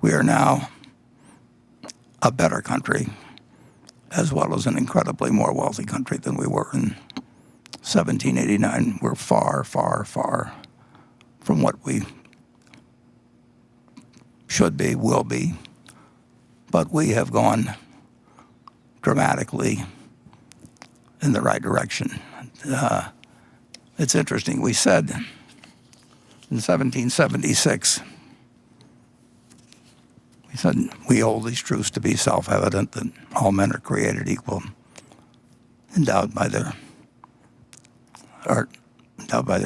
we are now a better country, as well as an incredibly more wealthy country than we were in 1789. We're far, far, far from what we should be, will be, but we have gone dramatically in the right direction. It's interesting. We said in 1776, we said we hold these truths to be self-evident, that all men are created equal, endowed by their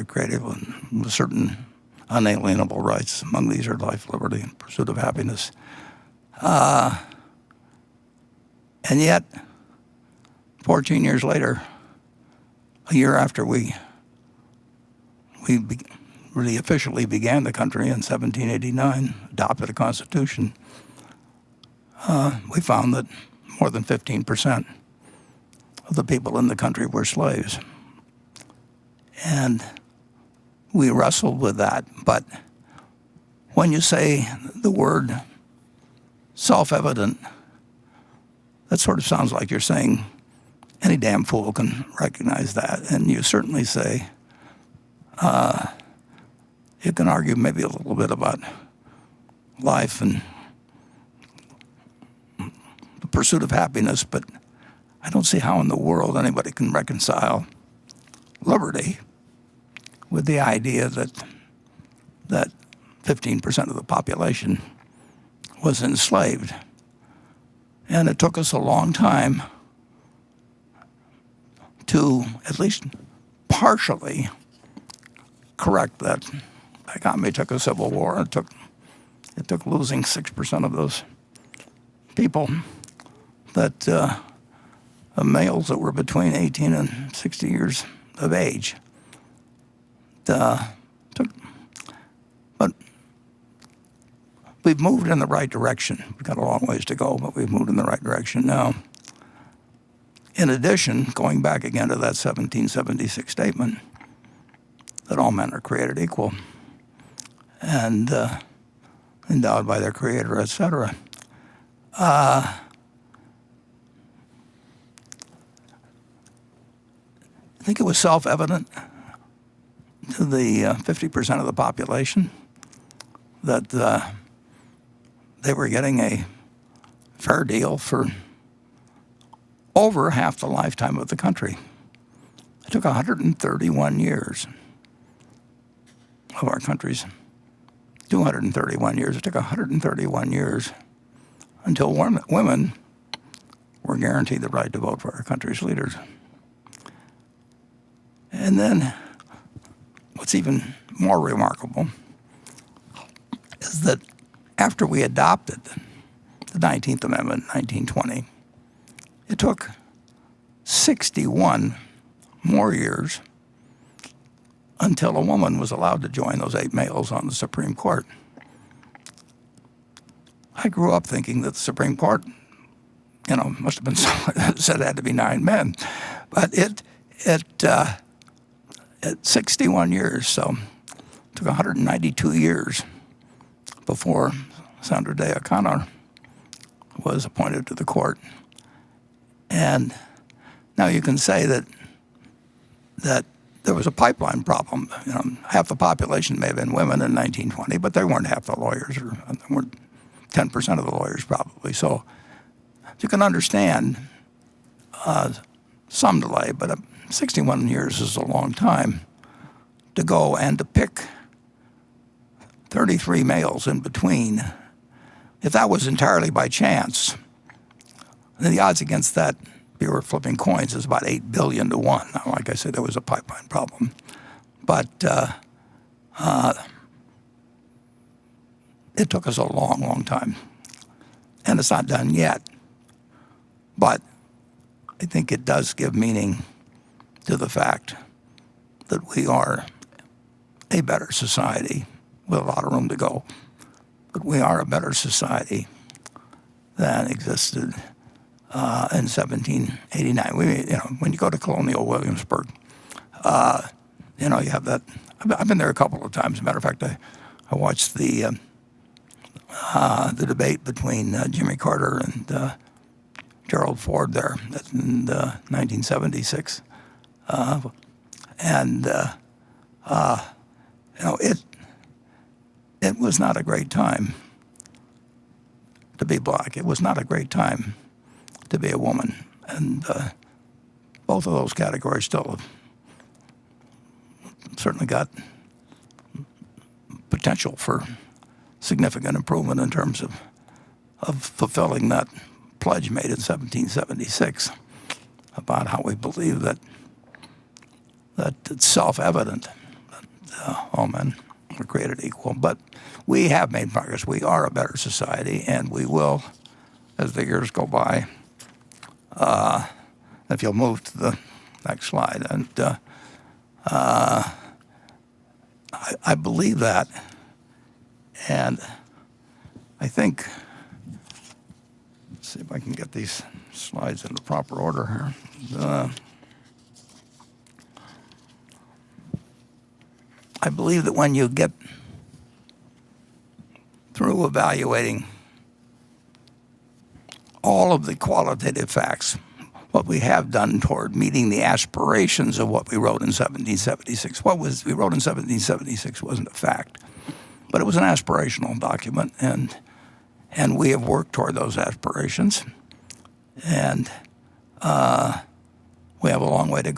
creative with certain unalienable rights. Among these are life, liberty, and pursuit of happiness. And yet, 14 years later, a year after we really officially began the country in 1789, adopted a constitution, we found that more than 15% of the people in the country were slaves. And we wrestled with that. But when you say the word self-evident, that sort of sounds like you're saying any damn fool can recognize that. And you certainly say, you can argue maybe a little bit about life and the pursuit of happiness, but I don't see how in the world anybody can reconcile liberty with the idea that 15% of the population was enslaved. And it took us a long time to at least partially correct that dichotomy. It took a civil war. It took losing 6% of those people, that males that were between 18 and 60 years of age. But we've moved in the right direction. We've got a long ways to go, but we've moved in the right direction now. In addition, going back again to that 1776 statement that all men are created equal and endowed by their creator, etc. I think it was self-evident to the 50% of the population that they were getting a fair deal for over half the lifetime of the country. It took 131 years of our country's 231 years. It took 131 years until women were guaranteed the right to vote for our country's leaders. And then what's even more remarkable is that after we adopted the 19th Amendment in 1920, it took 61 more years until a woman was allowed to join those 8 males on the Supreme Court. I grew up thinking that the Supreme Court, must have been said it had to be 9 men, but it 61 years, so it took 192 years before Sandra Day O'Connor was appointed to the court. And now you can say that there was a pipeline problem. Half the population may have been women in 1920, but they weren't half the lawyers, or they weren't 10% of the lawyers probably. So you can understand some delay, but 61 years is a long time to go and to pick 33 males in between. If that was entirely by chance, then the odds against that, if you were flipping coins, is about 8 billion to 1. Now, like I said, there was a pipeline problem. But it took us a long, long time. And it's not done yet. But I think it does give meaning to the fact that we are a better society with a lot of room to go. But we are a better society than existed in 1789. When you go to Colonial Williamsburg, you have that. I've been there a couple of times. As a matter of fact, I watched the the debate between Jimmy Carter and Gerald Ford there in 1976. And it was not a great time to be black. It was not a great time to be a woman. And both of those categories still have certainly got potential for significant improvement in terms of fulfilling that pledge made in 1776 about how we believe that it's self-evident that all men are created equal. But we have made progress. We are a better society, and we will, as the years go by. If you'll move to the next slide. And I believe that. And I think, let's see if I can get these slides in the proper order here. I believe that when you get through evaluating all of the qualitative facts, what we have done toward meeting the aspirations of what we wrote in 1776. What we wrote in 1776 wasn't a fact, but it was an aspirational document, and we have worked toward those aspirations, and we have a long way to go.